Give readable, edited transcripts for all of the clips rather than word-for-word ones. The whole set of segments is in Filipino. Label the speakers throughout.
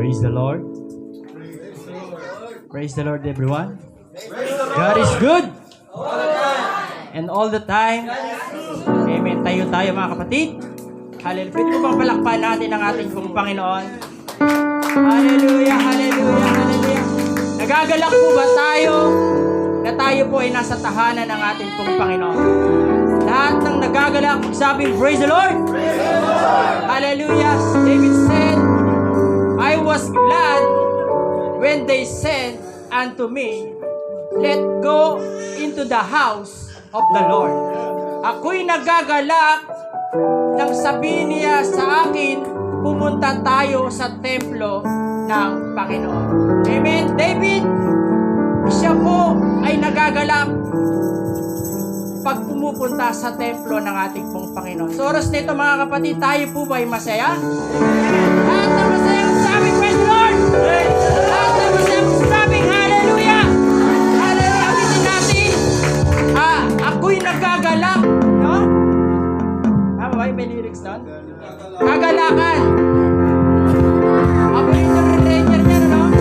Speaker 1: Praise the Lord. Praise the Lord, everyone. God is good. And all the time. Amen. Tayo mga kapatid. Hallelujah. Pwede ko bang palakpan natin ang ating pong Panginoon? Hallelujah, hallelujah, hallelujah. Nagagalak po ba tayo na tayo po ay nasa tahanan ng ating pong Panginoon? Lahat ng nagagalak, magsabing, praise the Lord! Praise the Lord! Hallelujah! David said, I was glad when they said unto me, let go into the house of the Lord. Ako'y nagagalak nang sabihin niya sa akin, pumunta tayo sa templo ng Panginoon. Amen. David, siya po ay nagagalak pag pumupunta sa templo ng ating pong Panginoon. So oras nito mga kapatid, tayo po ba ay masaya? Lahat na masaya kung sabing, praise the Lord! Lahat na masaya kung sabing, hallelujah! Hallelujah! Abitin natin, ako'y nagagalak, no? Tama ba? May lyrics doon? Kagalakan. Ako yung nag-ranger niya, no?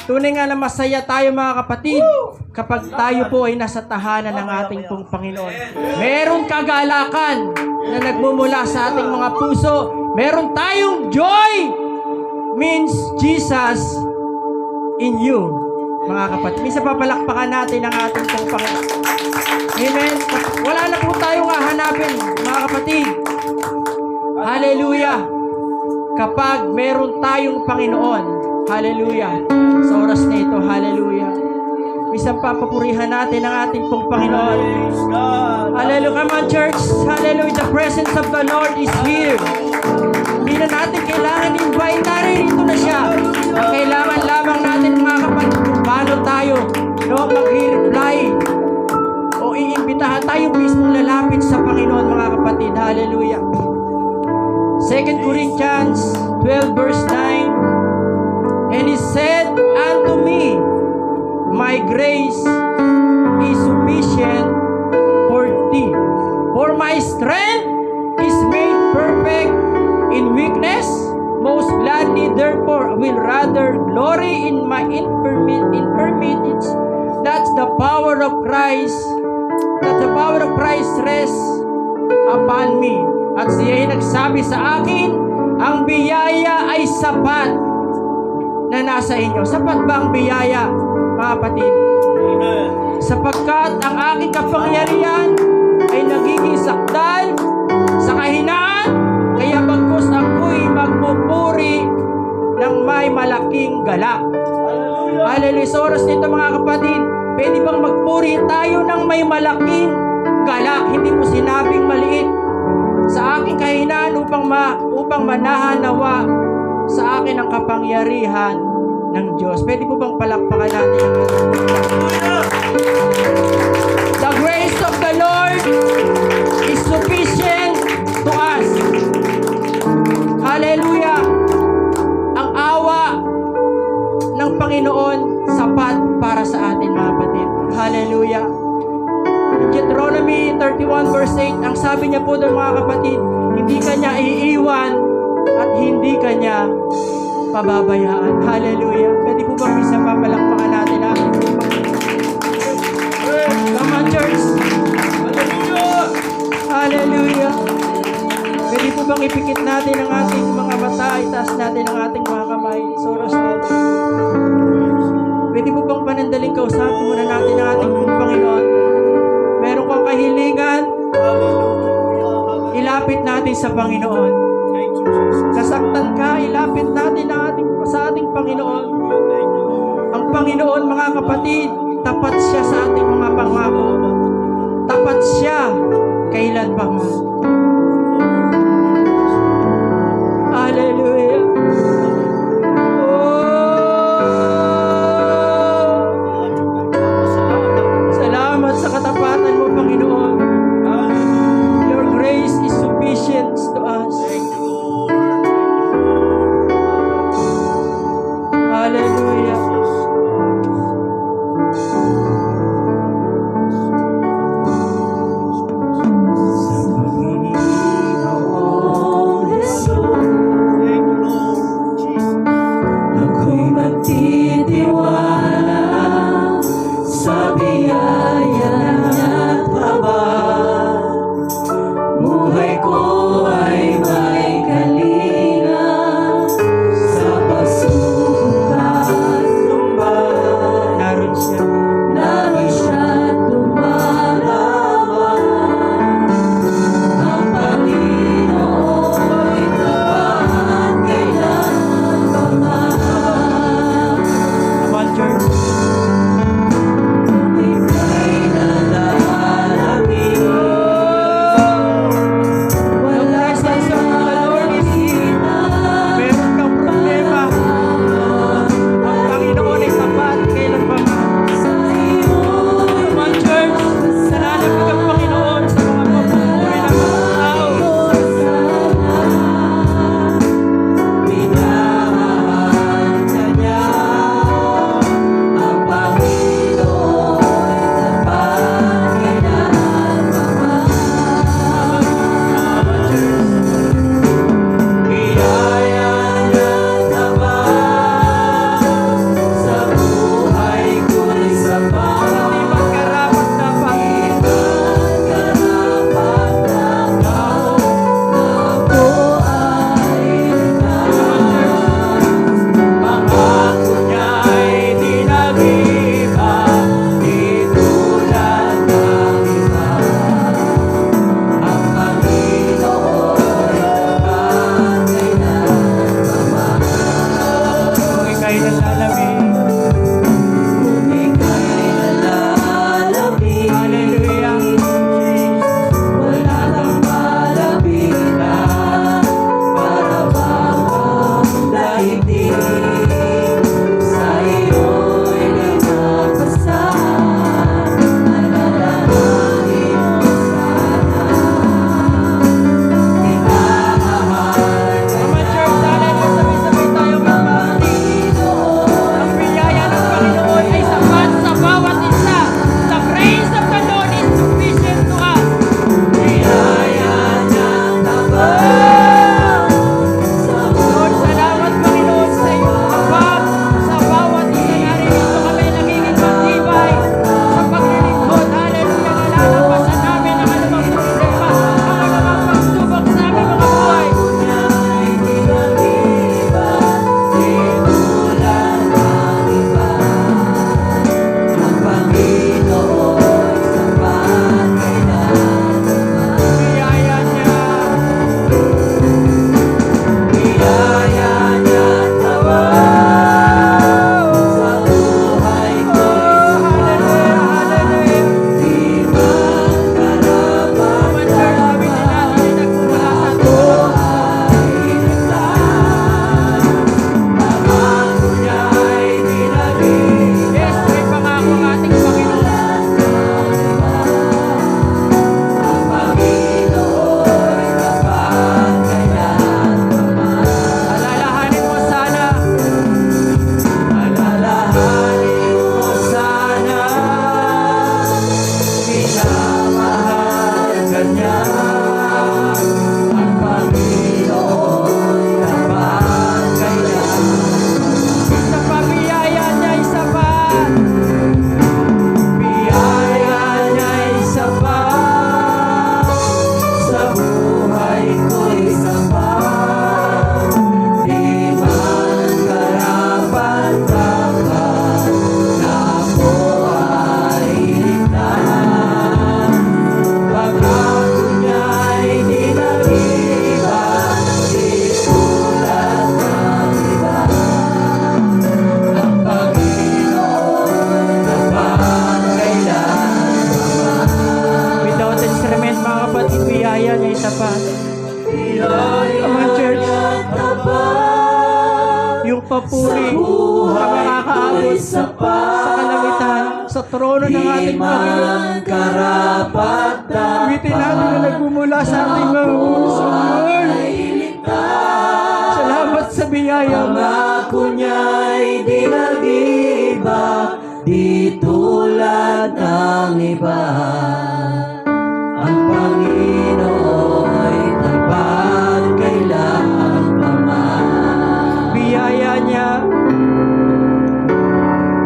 Speaker 1: Tunay nga na masaya tayo mga kapatid kapag tayo po ay nasa tahanan ng ating pong Panginoon. Merong kagalakan na nagmumula sa ating mga puso. Meron tayong joy means Jesus in you, mga kapatid. Minsan papalakpakan natin ang ating pong Panginoon. Amen. Wala na po tayong hahanapin, mga kapatid. Hallelujah. Kapag meron tayong Panginoon, hallelujah. Sa oras na ito, hallelujah. Isang papapurihan natin ang ating pong Panginoon. Hallelujah. Come on, church. Hallelujah. The presence of the Lord is here. Hindi na natin kailangan invite. Narito na siya. Ang kailangan lamang natin mga kapatid kung paano tayo mag-reply o iimbitahan tayo mismo lalapit sa Panginoon mga kapatid. Hallelujah. 2 Corinthians 12 verse 9. And he said unto me, my grace is sufficient for thee. For my strength is made perfect in weakness. Most most gladly, therefore, will rather glory in my infirmities. That's the power of Christ. That the power of Christ rests upon me. At siya ay nagsabi sa akin, ang biyaya ay sapat na nasa inyo. Sapat ba ang biyaya, mga kapatid? Sapagkat ang aking kapangyarihan ay nagiging sakdal sa kahinaan, kaya bagkus ako'y magpupuri ng may malaking galak. Hallelujah. Sa oras nito, mga kapatid, pwede bang magpuri tayo ng may malaking galak? Hindi mo sinabing maliit. Sa aking kahinaan upang manahan nawa sa akin ang kapangyarihan ng Diyos. Pwede po bang palakpakan natin? The grace of the Lord is sufficient to us. Hallelujah. Ang awa ng Panginoon sapat para sa atin, mga kapatid. Hallelujah. Deuteronomy 31 verse 8, ang sabi niya po doon, mga kapatid, hindi kanya iiwan at hindi kanya pababayaan. Hallelujah. Pwede po bang isa pa palakpakan natin, ha? Come on, church. Hallelujah. Hallelujah. Pwede po bang ipikit natin ang ating mga mata, itaas natin ang ating mga kamay, soros natin. Pwede po bang panandaling kausapin muna natin ang ating Panginoon? Meron kang kahilingan, ilapit natin sa Panginoon. Nasaktan ka, ilapit natin sa ating Panginoon. Ang Panginoon, mga kapatid, tapat siya sa ating mga pangako. Tapat siya kailan pa man. Hallelujah. Salamat sa katapatan mo, Panginoon. Your grace is sufficient to us. Hallelujah. Sa tapat. Mga church, yung papuri na makakaabot sa kalamitan, sa trono ng ating Panginoon. Awitin natin na nagmumula sa ating mga puso, Lord. Salamat sa biyaya mo.
Speaker 2: Pangako niya'y di nag-iba, di tulad ng iba. Ang Panginoon'y tapat kailangan pa man.
Speaker 1: Biyaya niya,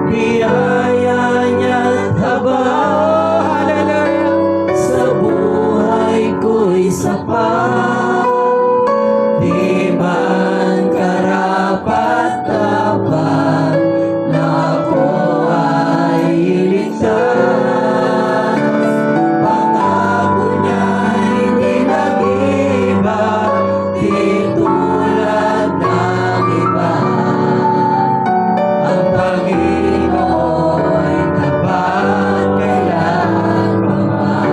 Speaker 2: Biyaya niya't habang
Speaker 1: hallelujah.
Speaker 2: sa buhay ko'y sapat. Di man karapat-dapat na ako ay iligtas. Pangako niya'y di nag-iba, di tulad ng iba. Ang Panginoon'y tapat kailanman pa man.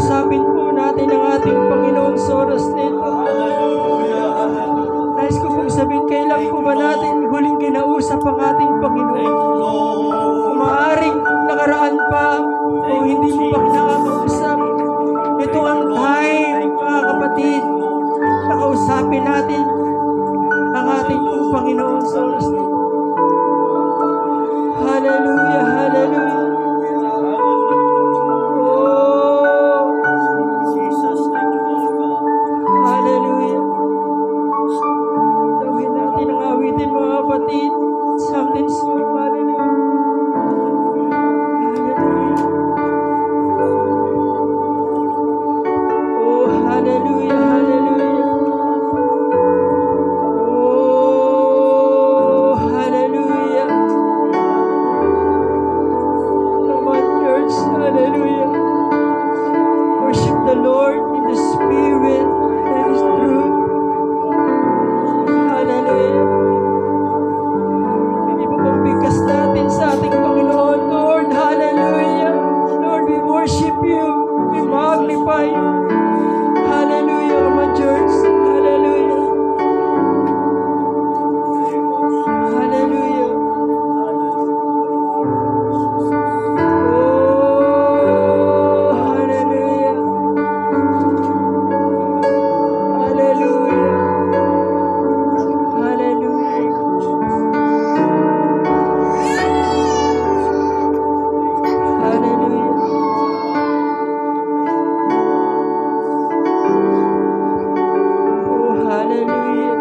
Speaker 1: Kausapin po natin ang ating Panginoon sa oras nito. Nais ko pong sabihin, kailan po ba natin huling kinausap ang ating Panginoon? Kung maaaring nakaraan pa o hindi mo pa kinakausap, ito ang time, mga kapatid, na kausapin natin ang ating pong Panginoon sa oras nito. Hallelujah, hallelujah. Oh, hallelujah. Tawin natin ang awitin, mga kapatid. Something sweet, hallelujah. Hallelujah. Oh, hallelujah, hallelujah. Oh, hallelujah. Come on, church, hallelujah. Worship the Lord in the Spirit and His truth. Hallelujah. Hindi po pang bigkas natin sa ating Panginoon, Lord. Hallelujah. Lord, we worship You. We magnify You. Hallelujah, come on, church. Hallelujah. Hallelujah. Oh, hallelujah. Hallelujah. Hallelujah. Hallelujah. Oh, hallelujah.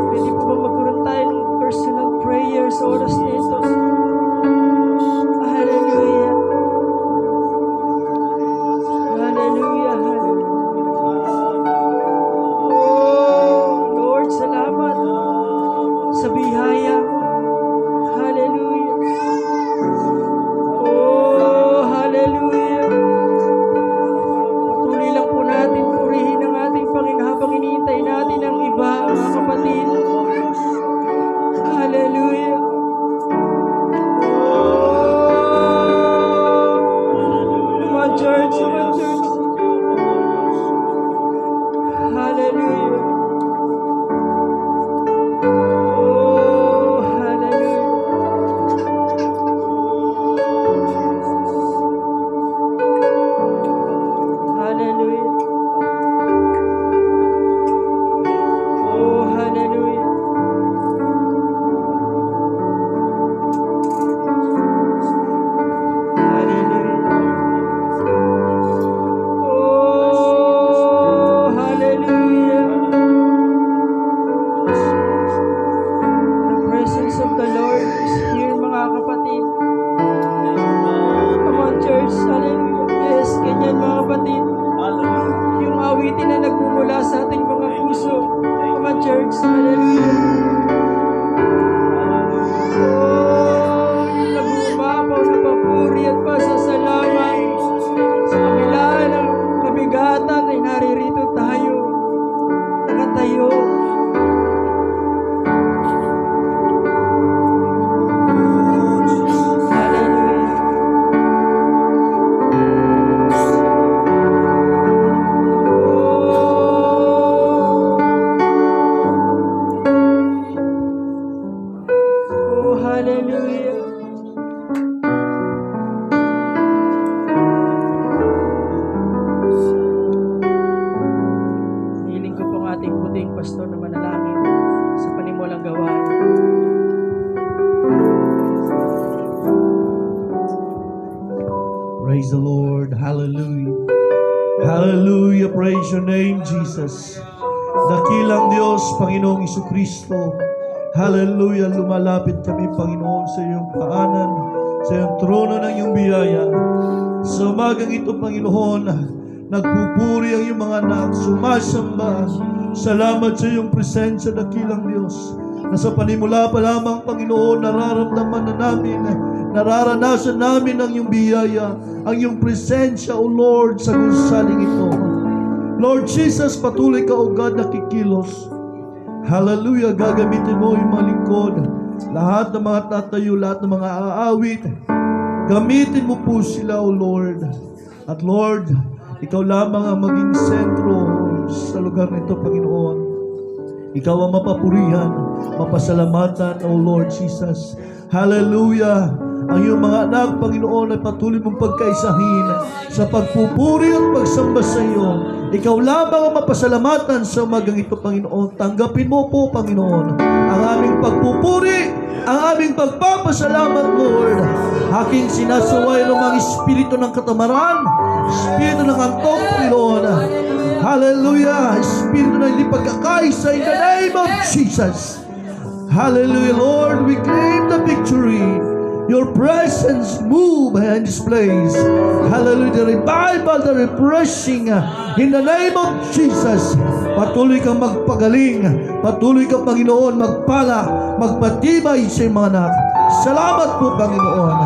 Speaker 1: Pwede po ba magkaroon tayo ng personal prayer sa oras nito? Hallelujah. Hallelujah. Oh, Lord, salamat sa biyaya mo. Hallelujah. Oh, hallelujah. Patuloy lang po natin purihin ang ating Panginoon habang iniintay natin ang iba, mga kapatid. Hallelujah. Oh, come on, church. Come on, church. Hallelujah. Oh, hallelujah. Hallelujah. Oh, hallelujah. Hallelujah. Oh, hallelujah. The presence of the Lord is here, mga kapatid. Come on, church. Hallelujah. Yes, ganyan, mga kapatid. Yung awitin na nagmumula sa ating mga puso. Come on, church. Hallelujah. Oh, yung nag-uumapaw na papuri at pasasalamat. Sa kabila ng kabigatan ay naririto tayo. Nakatayo. Hallelujah. Oh, hallelujah. Hiling ko pong ating puting pastor na manalangin sa panimulang gawain.
Speaker 2: Praise the Lord. Hallelujah. Hallelujah. Praise your name, Jesus. Dakilang Diyos, Panginoong Isukristo. Hallelujah. Lumalapit kami, Panginoon, sa iyong paanan, sa iyong trono ng iyong biyaya. Sa umagang ito, Panginoon, nagpupuri ang iyong mga anak, sumasamba. Salamat sa iyong presensya, dakilang Diyos. Na sa panimula pa lamang, Panginoon, nararamdaman na namin, nararanasan namin ang iyong biyaya, ang iyong presensya, O Lord, sa gusaling ito. Lord Jesus, patuloy ka, O God, na kikilos. Hallelujah, gagamitin mo yung mga lingkod, lahat ng mga tatayo, lahat ng mga aawit. Gamitin mo po sila, O Lord. At Lord, Ikaw lamang ang maging sentro sa lugar nito, Panginoon. Ikaw ang mapapurihan, mapasalamatan, O Lord Jesus. Hallelujah! Ang iyong mga anak, Panginoon, ay patuloy mong pagkaisahin sa pagpupuri at pagsamba sa iyo. Ikaw lamang ang mapasalamatan sa umagang ito, Panginoon. Tanggapin mo po, Panginoon, ang aming pagpupuri, ang aming pagpapasalamat, Lord. Aking sinasaway ng mga espiritu ng katamaran, espiritu ng antok, Panginoon. Hallelujah! Espiritu na hindi pagkakaisa in the name of Jesus. Hallelujah, Lord. We claim the victory. Your presence move in this place. Hallelujah. The revival, the refreshing in the name of Jesus. Patuloy kang magpagaling. Patuloy kang, Panginoon, magpala, magpatibay sa iyong mga anak. Salamat po, Panginoon.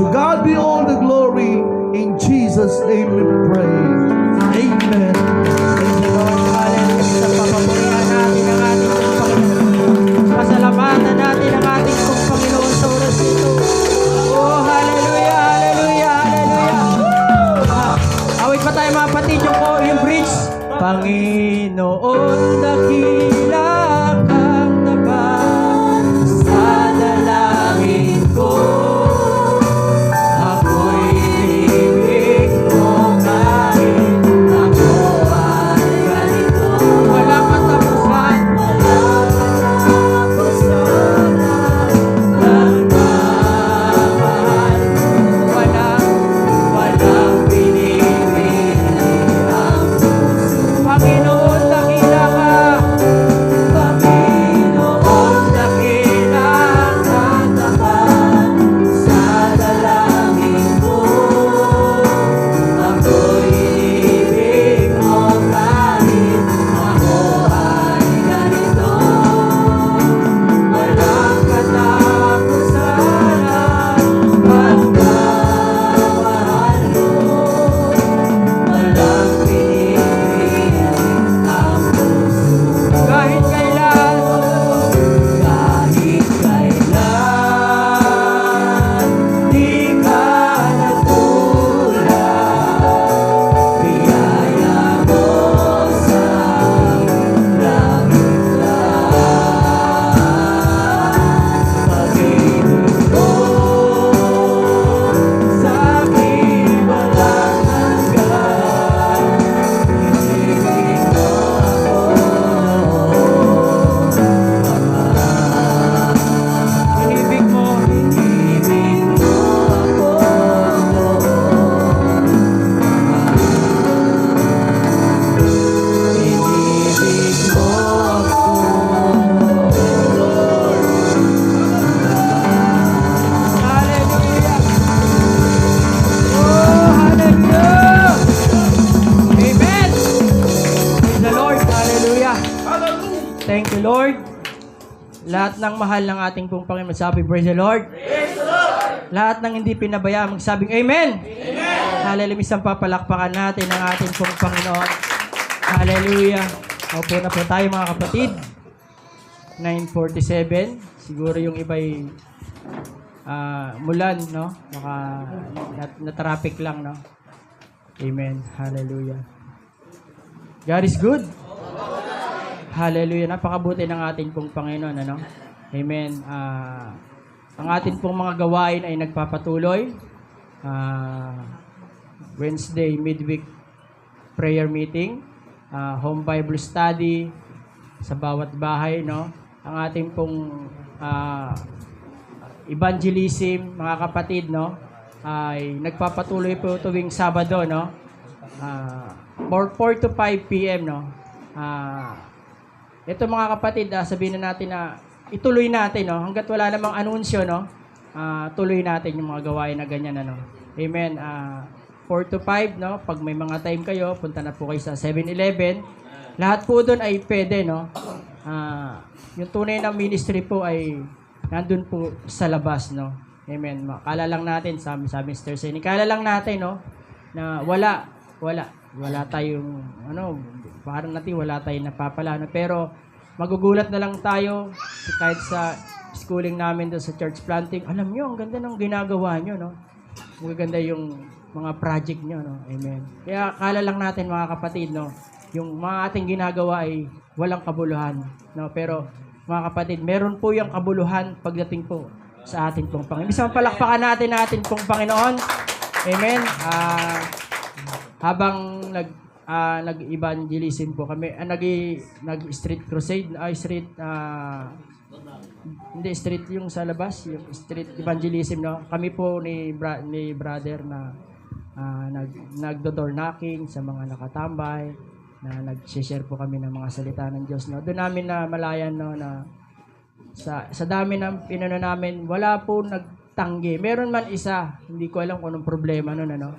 Speaker 2: To God be all the glory. In Jesus' name we pray. Amen.
Speaker 1: Thank you, Lord. Hallelujah. Sa papapurihan natin ang ating Panginoon. Pasalamatan natin ang ating Panginoon sa oras ito. Oh, hallelujah, hallelujah, hallelujah. Awit pa tayo mga kapatid, yung bridge. Panginoon, dakila kang tapat sa dalangin ko. Ako'y ibig mo kahit ako ay ganito. Walang katapusan. Thank you, Lord. Lahat ng mahal ng ating pong Panginoon magsabi, praise the Lord. Praise the Lord. Lahat ng hindi pinabaya magsabing amen. Amen. Hallelujah. Isang papalakpakan natin ang ating pong Panginoon. Hallelujah. Opo na po tayo mga kapatid. 9:47. Siguro yung iba'y mulan, no? Baka na-traffic lang, no? Amen. Hallelujah. God is good. Hallelujah. Napakabuti ng ating pong Panginoon, ano? Amen. Ang ating pong mga gawain ay nagpapatuloy. Wednesday, midweek prayer meeting. Home Bible study sa bawat bahay, no? Ang ating pong evangelism, mga kapatid, no? Ay nagpapatuloy po tuwing Sabado, no? 4 to 5 p.m., no? Ito mga kapatid, sabihin na natin na ituloy natin, no? Hanggat wala namang anunsyo, no? Tuloy natin yung mga gawain na ganyan, ano? Amen. 4 to 5, no? Pag may mga time kayo, punta na po kayo sa 7-Eleven. Lahat po doon ay pwede, no? Yung tunay na ministry po ay nandun po sa labas, no? Amen. Kala lang natin, sabi Mr. Seni, kala lang natin, no? Na wala tayong, parang natin wala tayong napapala, no? Pero magugulat na lang tayo kahit sa schooling namin doon sa church planting. Alam nyo, ang ganda ng ginagawa nyo, no? Magaganda yung mga project nyo, no? Amen. Kaya akala lang natin mga kapatid, no, yung mga ating ginagawa ay walang kabuluhan, no? Pero mga kapatid, meron po yung kabuluhan pagdating po sa ating pong Panginoon. Isang palakpakan natin pong Panginoon. Amen. Habang nag-evangelism po kami, nag-street crusade, hindi street yung sa labas, yung street evangelism, no. Kami po ni brother na nagdo-door knocking sa mga nakatambay, na nag-share po kami ng mga salita ng Diyos, no. Doon namin na malayan, no, na sa dami ng pinano namin, wala po nagtanggi. Meron man isa, hindi ko alam kung anong problema noon, ano.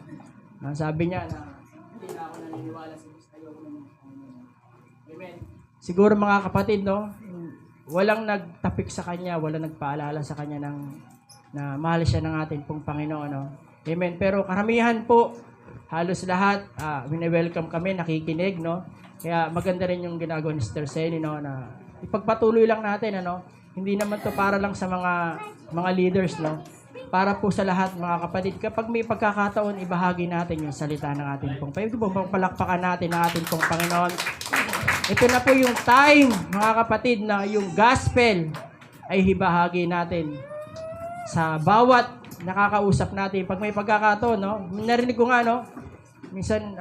Speaker 1: Sabi niya na hindi na ako naniniwala sa Diyos, ayoko na. Amen. Siguro mga kapatid, no, walang nagtapik sa kanya, walang nagpaalala sa kanya na mahal siya ng ating pong Panginoon, no? Amen. Pero karamihan po, halos lahat, wini-welcome kami, nakikinig, no? Kaya maganda rin yung ginagawa ni Sister Sally, no, na ipagpatuloy lang natin, ano? Hindi naman to para lang sa mga leaders, no? Para po sa lahat, mga kapatid, kapag may pagkakataon, ibahagi natin yung salita ng ating pong Panginoon. Ito po, palakpakan natin ng ating pong Panginoon. Ito na po yung time, mga kapatid, na yung gospel ay ibahagi natin sa bawat nakakausap natin. Pag may pagkakataon, no? Narinig ko nga, no? Minsan,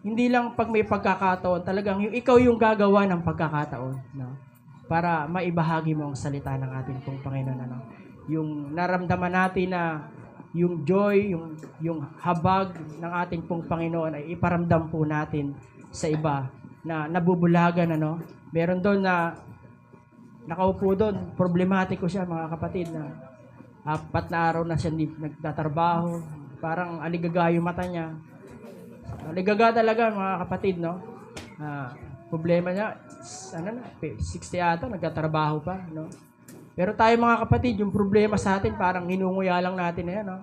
Speaker 1: hindi lang pag may pagkakataon, talagang ikaw yung gagawa ng pagkakataon, no? Para maibahagi mo ang salita ng ating pong Panginoon, ano? Yung naramdaman natin na yung joy, yung habag ng ating pong Panginoon ay iparamdam po natin sa iba na nabubulagan, ano. Meron doon na nakaupo doon, problematiko siya, mga kapatid, na 4 na araw na siya nagtatrabaho, parang aligaga yung mata niya. Aligaga talaga, mga kapatid, no. Problema niya, 60 ata, nagtatrabaho pa, no. Pero tayo, mga kapatid, yung problema sa atin, parang hinunguya lang natin na yan, no?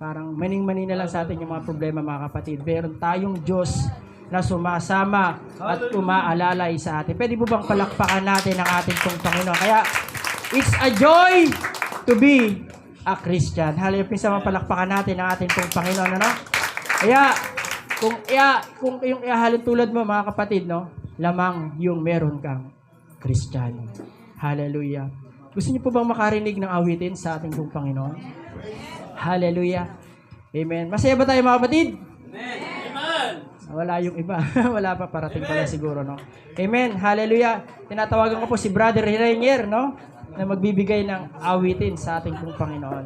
Speaker 1: Parang maning-mani na lang sa atin yung mga problema, mga kapatid. Meron tayong Diyos na sumasama at umaalalay sa atin. Pwede po bang palakpakan natin ang ating pong Panginoon? Kaya, it's a joy to be a Christian. Hallelujah. Pinsa palakpakan natin ang ating pong Panginoon, ano? Kaya, kung yung ihahalin tulad mo, mga kapatid, no? Lamang yung meron kang Kristiyano. Hallelujah. Gusto niyo po bang makarinig ng awitin sa ating pong Panginoon? Hallelujah. Amen. Masaya ba tayo, mga kapatid? Amen. Wala yung iba. Wala pa, parating pala siguro, no? Amen. Hallelujah. Tinatawagan ko po si Brother Rainier, no? Na magbibigay ng awitin sa ating pong Panginoon.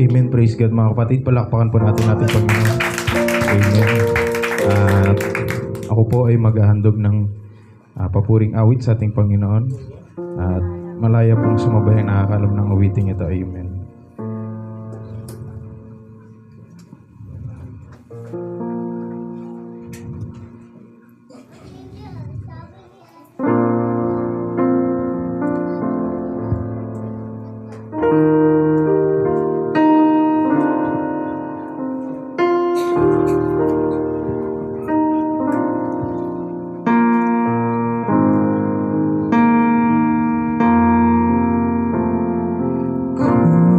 Speaker 3: Amen. Praise God, mga kapatid. Palakpakan po natin ating Panginoon. Amen. At ako po ay maghahandog ng papuring awit sa ating Panginoon. At malaya pong sumabay ang nakakalam ng awiting ito. Amen.
Speaker 2: Kung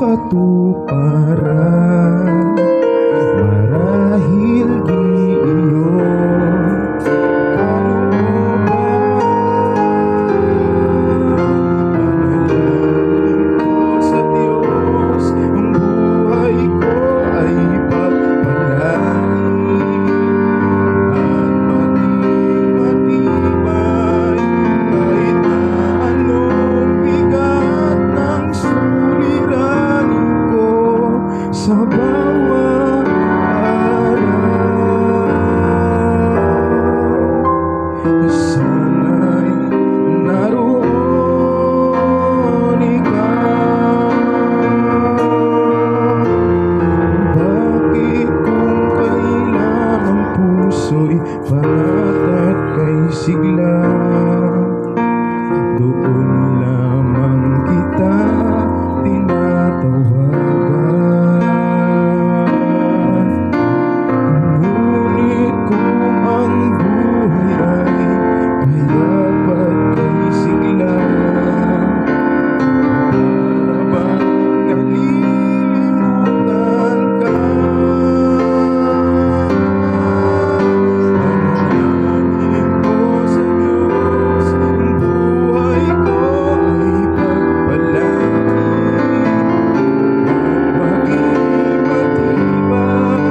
Speaker 3: katuparan. Marahil giiyon panalangin ko sa Diyos, ang buhay ko ay pagpalain at maging matibay kahit na anong bigat ng suliranin ko sa bawat sana'y naroon ikaw. Bakit kung kailan ang puso'y panat at kay sigla, doon lamang kita tinatawagan. Ngunit kung ang buhay ay payap at kay sigla, para bang nalilimutan ka? Panalangin ko sa Diyos, ang buhay ko ay pagpalain at maging matibay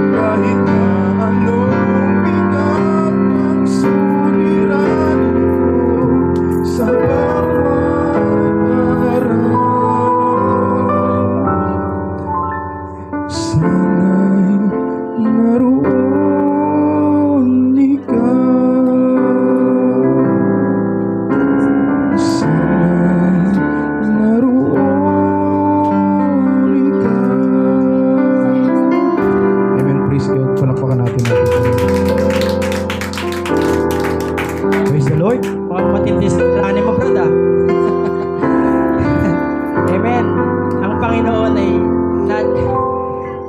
Speaker 3: kahit na anong bigat ng suliranin ko sa bawat araw. Sana'y naroon ikaw. Sana'y naroon ikaw. Amen. Praise God. Palakpakan natin natin.
Speaker 1: Praise the Lord. Mga matindi sa suliranin mo, brad, ah. Amen. Ang Panginoon ay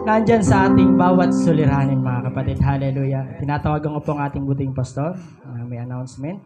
Speaker 1: nandyan sa ating bawat suliranin, mga kapatid. Hallelujah. Tinatawagan ko po ang ating buting pastor. May announcement.